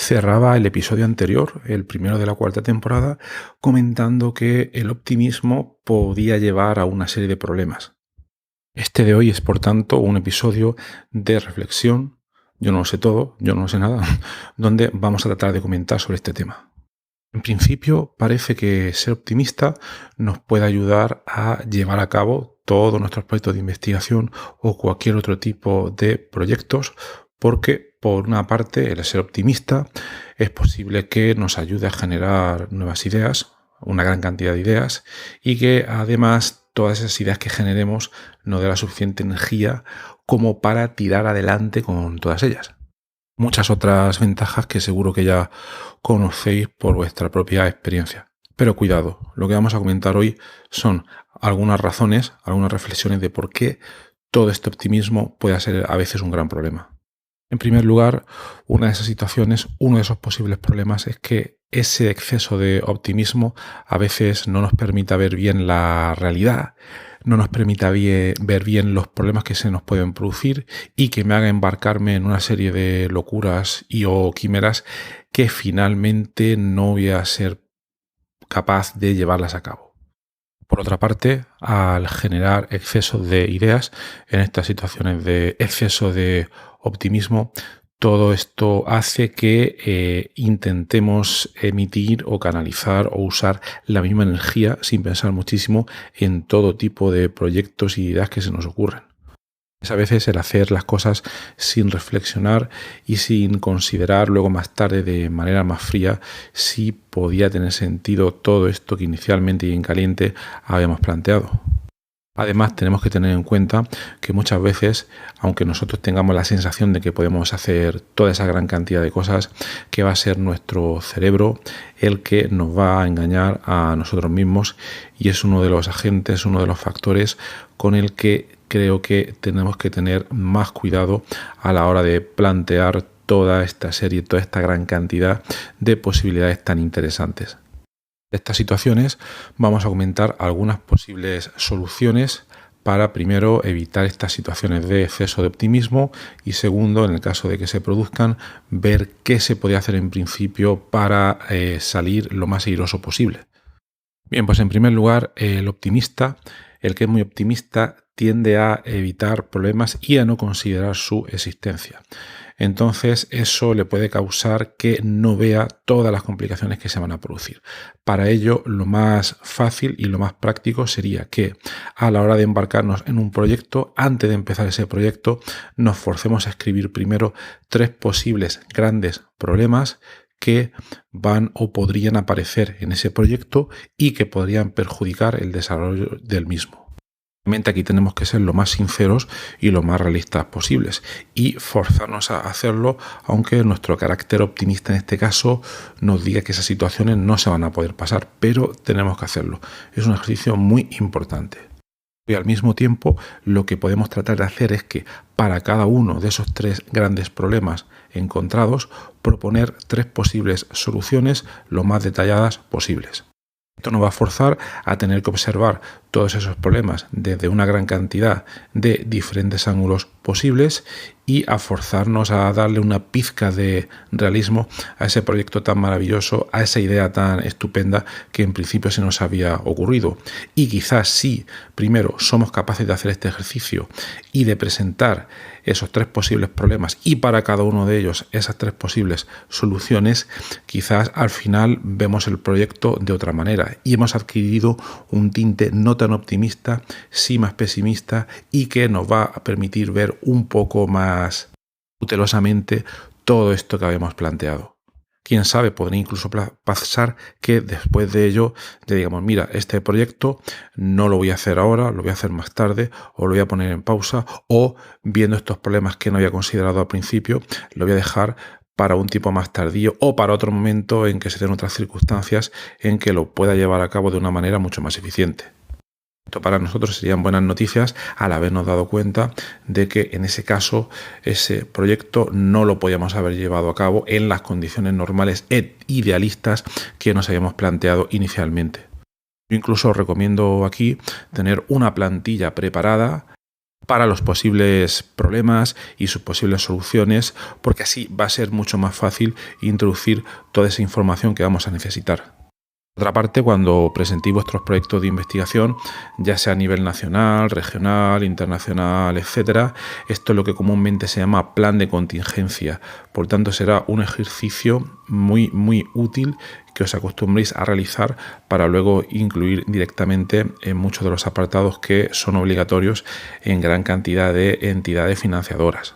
Cerraba el episodio anterior, el primero de la cuarta temporada, comentando que el optimismo podía llevar a una serie de problemas. Este de hoy es, por tanto, un episodio de reflexión. Yo no lo sé todo, yo no lo sé nada, donde vamos a tratar de comentar sobre este tema. En principio, parece que ser optimista nos puede ayudar a llevar a cabo todos nuestros proyectos de investigación o cualquier otro tipo de proyectos, porque por una parte el ser optimista es posible que nos ayude a generar nuevas ideas, una gran cantidad de ideas, y que además todas esas ideas que generemos nos dé la suficiente energía como para tirar adelante con todas ellas. Muchas otras ventajas que seguro que ya conocéis por vuestra propia experiencia. Pero cuidado, lo que vamos a comentar hoy son algunas razones, algunas reflexiones de por qué todo este optimismo puede ser a veces un gran problema. En primer lugar, una de esas situaciones, uno de esos posibles problemas es que ese exceso de optimismo a veces no nos permita ver bien la realidad, no nos permita ver bien los problemas que se nos pueden producir y que me haga embarcarme en una serie de locuras o quimeras que finalmente no voy a ser capaz de llevarlas a cabo. Por otra parte, al generar exceso de ideas, en estas situaciones de exceso de optimismo, todo esto hace que intentemos emitir o canalizar o usar la misma energía sin pensar muchísimo en todo tipo de proyectos y ideas que se nos ocurren. Es a veces el hacer las cosas sin reflexionar y sin considerar luego más tarde de manera más fría si podía tener sentido todo esto que inicialmente y en caliente habíamos planteado. Además, tenemos que tener en cuenta que muchas veces, aunque nosotros tengamos la sensación de que podemos hacer toda esa gran cantidad de cosas, que va a ser nuestro cerebro el que nos va a engañar a nosotros mismos, y es uno de los agentes, uno de los factores con el que creo que tenemos que tener más cuidado a la hora de plantear toda esta serie, toda esta gran cantidad de posibilidades tan interesantes. De estas situaciones vamos a comentar algunas posibles soluciones para, primero, evitar estas situaciones de exceso de optimismo y, segundo, en el caso de que se produzcan, ver qué se puede hacer en principio para salir lo más airoso posible. Bien, pues en primer lugar, el que es muy optimista, tiende a evitar problemas y a no considerar su existencia. Entonces eso le puede causar que no vea todas las complicaciones que se van a producir. Para ello, lo más fácil y lo más práctico sería que a la hora de embarcarnos en un proyecto, antes de empezar ese proyecto, nos forcemos a escribir primero 3 posibles grandes problemas que van o podrían aparecer en ese proyecto y que podrían perjudicar el desarrollo del mismo. Aquí tenemos que ser lo más sinceros y lo más realistas posibles y forzarnos a hacerlo, aunque nuestro carácter optimista en este caso nos diga que esas situaciones no se van a poder pasar, pero tenemos que hacerlo. Es un ejercicio muy importante. Y al mismo tiempo, lo que podemos tratar de hacer es que para cada uno de esos 3 grandes problemas encontrados, proponer 3 posibles soluciones lo más detalladas posibles. Esto nos va a forzar a tener que observar todos esos problemas desde una gran cantidad de diferentes ángulos posibles y a forzarnos a darle una pizca de realismo a ese proyecto tan maravilloso, a esa idea tan estupenda que en principio se nos había ocurrido. Y quizás si primero somos capaces de hacer este ejercicio y de presentar esos 3 posibles problemas y para cada uno de ellos esas 3 posibles soluciones, quizás al final vemos el proyecto de otra manera y hemos adquirido un tinte no tan optimista, sí más pesimista, y que nos va a permitir ver un poco más cautelosamente todo esto que habíamos planteado. Quién sabe, podría incluso pasar que después de ello digamos, mira, este proyecto no lo voy a hacer ahora, lo voy a hacer más tarde, o lo voy a poner en pausa, o viendo estos problemas que no había considerado al principio, lo voy a dejar para un tiempo más tardío o para otro momento en que se den otras circunstancias en que lo pueda llevar a cabo de una manera mucho más eficiente. Esto para nosotros serían buenas noticias al habernos dado cuenta de que en ese caso ese proyecto no lo podíamos haber llevado a cabo en las condiciones normales e idealistas que nos habíamos planteado inicialmente. Yo incluso os recomiendo aquí tener una plantilla preparada para los posibles problemas y sus posibles soluciones, porque así va a ser mucho más fácil introducir toda esa información que vamos a necesitar. Por otra parte, cuando presentéis vuestros proyectos de investigación, ya sea a nivel nacional, regional, internacional, etcétera, esto es lo que comúnmente se llama plan de contingencia. Por tanto, será un ejercicio muy útil que os acostumbréis a realizar para luego incluir directamente en muchos de los apartados que son obligatorios en gran cantidad de entidades financiadoras.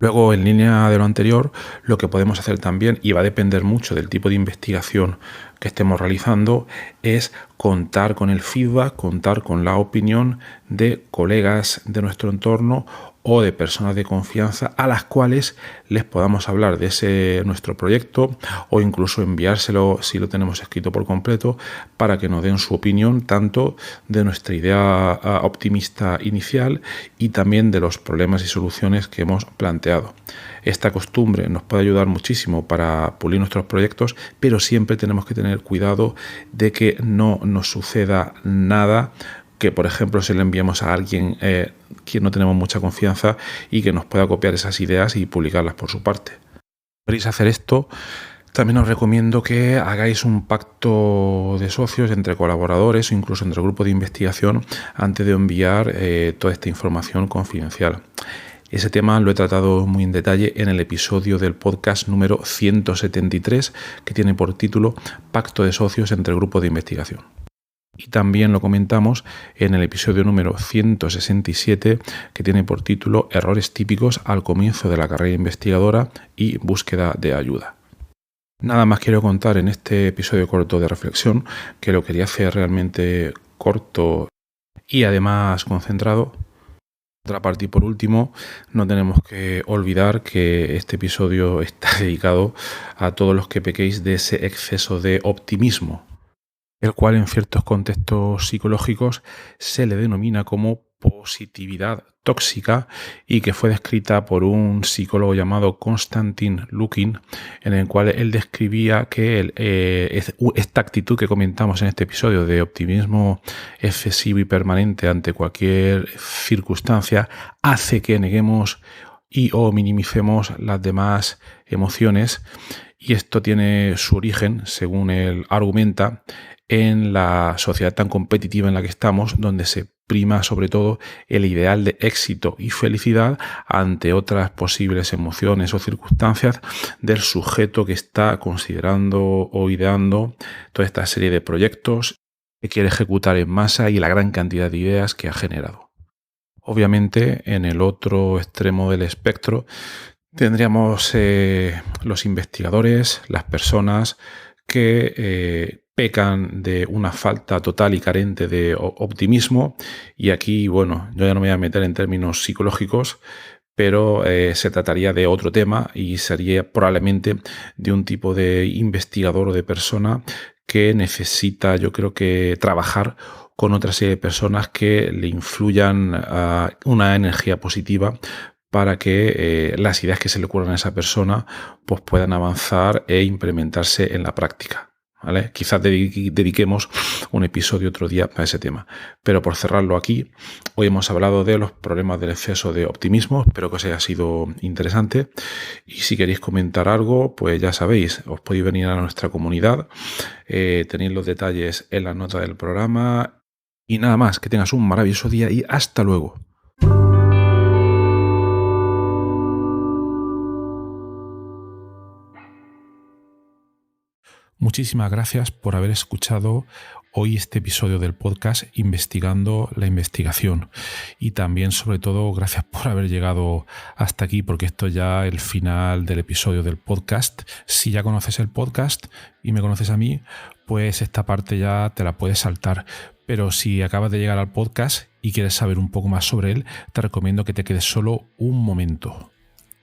Luego, en línea de lo anterior, lo que podemos hacer también, y va a depender mucho del tipo de investigación que estemos realizando, es contar con el feedback, contar con la opinión de colegas de nuestro entorno o de personas de confianza a las cuales les podamos hablar de ese nuestro proyecto, o incluso enviárselo si lo tenemos escrito por completo para que nos den su opinión tanto de nuestra idea optimista inicial y también de los problemas y soluciones que hemos planteado. Esta costumbre nos puede ayudar muchísimo para pulir nuestros proyectos, pero siempre tenemos que tener cuidado de que no nos suceda nada que, por ejemplo, se le enviamos a alguien quien no tenemos mucha confianza y que nos pueda copiar esas ideas y publicarlas por su parte. Si queréis hacer esto, también os recomiendo que hagáis un pacto de socios entre colaboradores o incluso entre grupos de investigación antes de enviar toda esta información confidencial. Ese tema lo he tratado muy en detalle en el episodio del podcast número 173, que tiene por título Pacto de socios entre grupos de investigación. Y también lo comentamos en el episodio número 167, que tiene por título Errores típicos al comienzo de la carrera investigadora y búsqueda de ayuda. Nada más quiero contar en este episodio corto de reflexión, que lo quería hacer realmente corto y además concentrado. Por otra parte, y por último, no tenemos que olvidar que este episodio está dedicado a todos los que pequéis de ese exceso de optimismo, el cual en ciertos contextos psicológicos se le denomina como positividad tóxica y que fue descrita por un psicólogo llamado Konstantin Lukin, en el cual él describía que esta actitud que comentamos en este episodio de optimismo excesivo y permanente ante cualquier circunstancia hace que neguemos o minimicemos las demás emociones, y esto tiene su origen, según él argumenta, en la sociedad tan competitiva en la que estamos, donde se prima sobre todo el ideal de éxito y felicidad ante otras posibles emociones o circunstancias del sujeto que está considerando o ideando toda esta serie de proyectos que quiere ejecutar en masa y la gran cantidad de ideas que ha generado. Obviamente, en el otro extremo del espectro tendríamos los investigadores, las personas que pecan de una falta total y carente de optimismo, y aquí, bueno, yo ya no me voy a meter en términos psicológicos, pero se trataría de otro tema y sería probablemente de un tipo de investigador o de persona que necesita, yo creo que, trabajar con otra serie de personas que le influyan una energía positiva para que las ideas que se le ocurran a esa persona pues puedan avanzar e implementarse en la práctica. ¿Vale? Quizás dediquemos un episodio otro día a ese tema. Pero por cerrarlo aquí, hoy hemos hablado de los problemas del exceso de optimismo. Espero que os haya sido interesante. Y si queréis comentar algo, pues ya sabéis, os podéis venir a nuestra comunidad. Tenéis los detalles en la nota del programa. Y nada más, que tengas un maravilloso día y hasta luego. Muchísimas gracias por haber escuchado hoy este episodio del podcast Investigando la Investigación, y también, sobre todo, gracias por haber llegado hasta aquí, porque esto ya es el final del episodio del podcast. Si ya conoces el podcast y me conoces a mí, pues esta parte ya te la puedes saltar, pero si acabas de llegar al podcast y quieres saber un poco más sobre él, te recomiendo que te quedes solo un momento.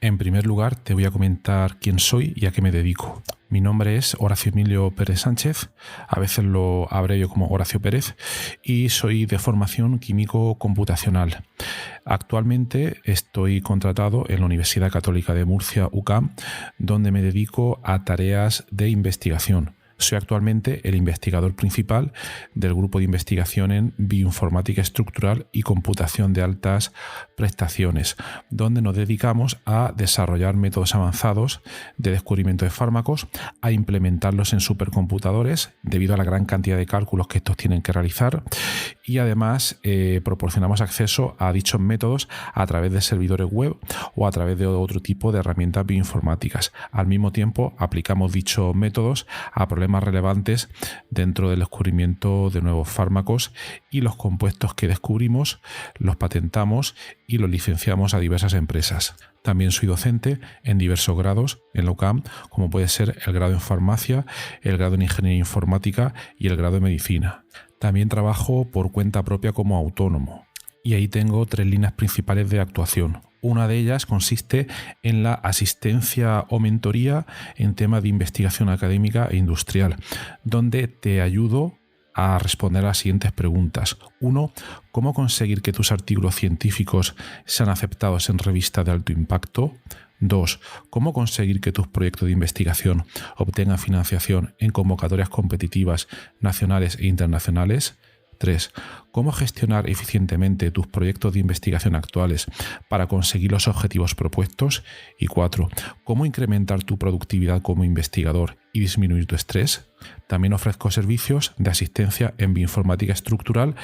En primer lugar, te voy a comentar quién soy y a qué me dedico. Mi nombre es Horacio Emilio Pérez Sánchez, a veces lo abrevio como Horacio Pérez, y soy de formación químico computacional. Actualmente estoy contratado en la Universidad Católica de Murcia, UCAM, donde me dedico a tareas de investigación. Soy actualmente el investigador principal del grupo de investigación en bioinformática estructural y computación de altas prestaciones, donde nos dedicamos a desarrollar métodos avanzados de descubrimiento de fármacos, a implementarlos en supercomputadores debido a la gran cantidad de cálculos que estos tienen que realizar, y además proporcionamos acceso a dichos métodos a través de servidores web o a través de otro tipo de herramientas bioinformáticas. Al mismo tiempo, aplicamos dichos métodos a problemas relevantes dentro del descubrimiento de nuevos fármacos, y los compuestos que descubrimos los patentamos y los licenciamos a diversas empresas. También soy docente en diversos grados en la UCAM, como puede ser el grado en farmacia, el grado en ingeniería informática y el grado en medicina. También trabajo por cuenta propia como autónomo, y ahí tengo 3 líneas principales de actuación. Una de ellas consiste en la asistencia o mentoría en temas de investigación académica e industrial, donde te ayudo a responder a las siguientes preguntas. 1. ¿Cómo conseguir que tus artículos científicos sean aceptados en revistas de alto impacto? 2. ¿Cómo conseguir que tus proyectos de investigación obtengan financiación en convocatorias competitivas nacionales e internacionales? 3. ¿Cómo gestionar eficientemente tus proyectos de investigación actuales para conseguir los objetivos propuestos? Y 4. ¿Cómo incrementar tu productividad como investigador y disminuir tu estrés? También ofrezco servicios de asistencia en bioinformática estructural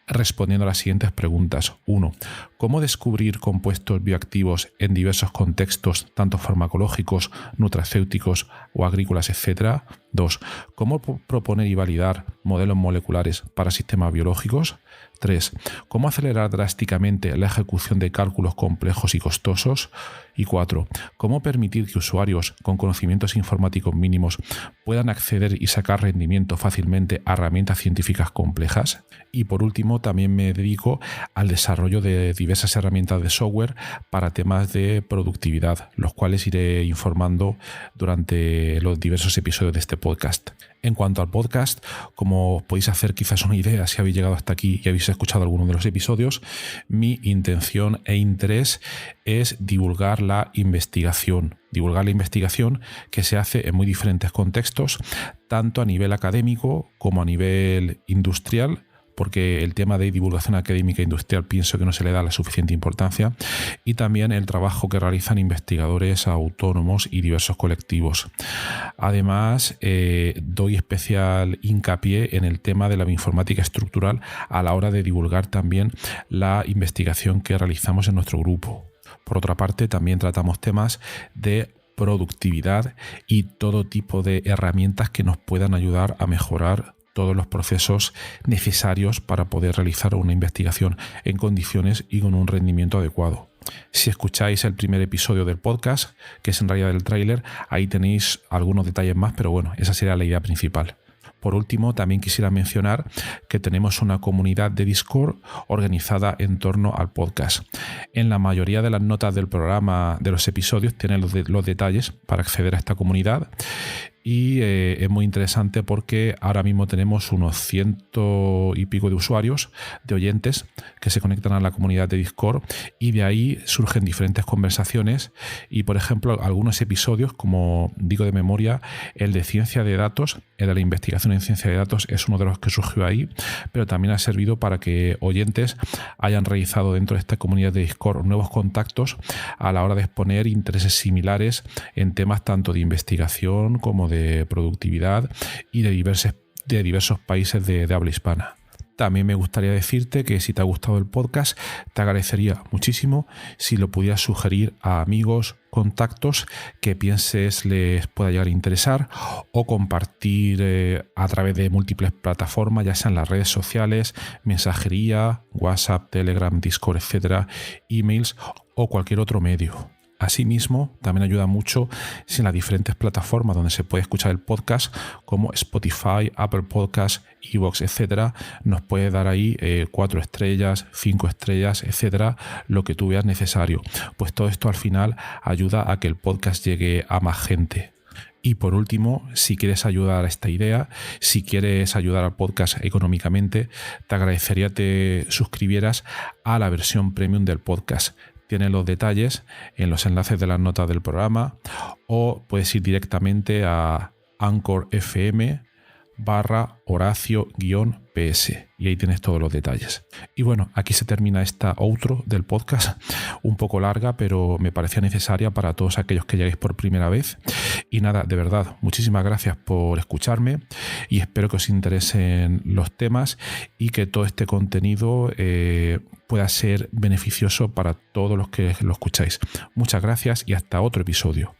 respondiendo a las siguientes preguntas. 1. ¿Cómo descubrir compuestos bioactivos en diversos contextos, tanto farmacológicos, nutracéuticos o agrícolas, etc.? 2. ¿Cómo proponer y validar modelos moleculares para sistemas biológicos? 3. ¿Cómo acelerar drásticamente la ejecución de cálculos complejos y costosos? Y 4. ¿Cómo permitir que usuarios con conocimientos informáticos mínimos puedan acceder y sacar rendimiento fácilmente a herramientas científicas complejas? Y por último, también me dedico al desarrollo de diversas herramientas de software para temas de productividad, los cuales iré informando durante los diversos episodios de este podcast. En cuanto al podcast, como podéis hacer quizás una idea si habéis llegado hasta aquí y habéis escuchado alguno de los episodios, mi intención e interés es divulgar la investigación que se hace en muy diferentes contextos, tanto a nivel académico como a nivel industrial, porque el tema de divulgación académica e industrial pienso que no se le da la suficiente importancia, y también el trabajo que realizan investigadores autónomos y diversos colectivos. Además, doy especial hincapié en el tema de la bioinformática estructural a la hora de divulgar también la investigación que realizamos en nuestro grupo. Por otra parte, también tratamos temas de productividad y todo tipo de herramientas que nos puedan ayudar a mejorar todos los procesos necesarios para poder realizar una investigación en condiciones y con un rendimiento adecuado. Si escucháis el primer episodio del podcast, que es en realidad el tráiler, ahí tenéis algunos detalles más, pero bueno, esa sería la idea principal. Por último, también quisiera mencionar que tenemos una comunidad de Discord organizada en torno al podcast. En la mayoría de las notas del programa, de los episodios, tienen los detalles para acceder a esta comunidad. Y es muy interesante porque ahora mismo tenemos unos 100 y pico de usuarios, de oyentes, que se conectan a la comunidad de Discord, y de ahí surgen diferentes conversaciones. Y por ejemplo, algunos episodios, como digo de memoria, el de ciencia de datos, el de la investigación en ciencia de datos, es uno de los que surgió ahí, pero también ha servido para que oyentes hayan realizado dentro de esta comunidad de Discord nuevos contactos a la hora de exponer intereses similares en temas tanto de investigación como de productividad y de diversos países de habla hispana. También me gustaría decirte que si te ha gustado el podcast, te agradecería muchísimo si lo pudieras sugerir a amigos, contactos que pienses les pueda llegar a interesar, o compartir a través de múltiples plataformas, ya sean las redes sociales, mensajería, WhatsApp, Telegram, Discord, etcétera, emails o cualquier otro medio. Asimismo, también ayuda mucho si en las diferentes plataformas donde se puede escuchar el podcast, como Spotify, Apple Podcasts, iVoox, etcétera, nos puede dar ahí 4 estrellas, 5 estrellas, etcétera, lo que tú veas necesario. Pues todo esto al final ayuda a que el podcast llegue a más gente. Y por último, si quieres ayudar a esta idea, si quieres ayudar al podcast económicamente, te agradecería te suscribieras a la versión premium del podcast. Tienes los detalles en los enlaces de las notas del programa, o puedes ir directamente a Anchor FM/Horacio-PS, y ahí tienes todos los detalles. Y bueno, aquí se termina esta outro del podcast, un poco larga, pero me parecía necesaria para todos aquellos que lleguéis por primera vez. Y nada, de verdad, muchísimas gracias por escucharme y espero que os interesen los temas y que todo este contenido pueda ser beneficioso para todos los que lo escucháis. Muchas gracias y hasta otro episodio.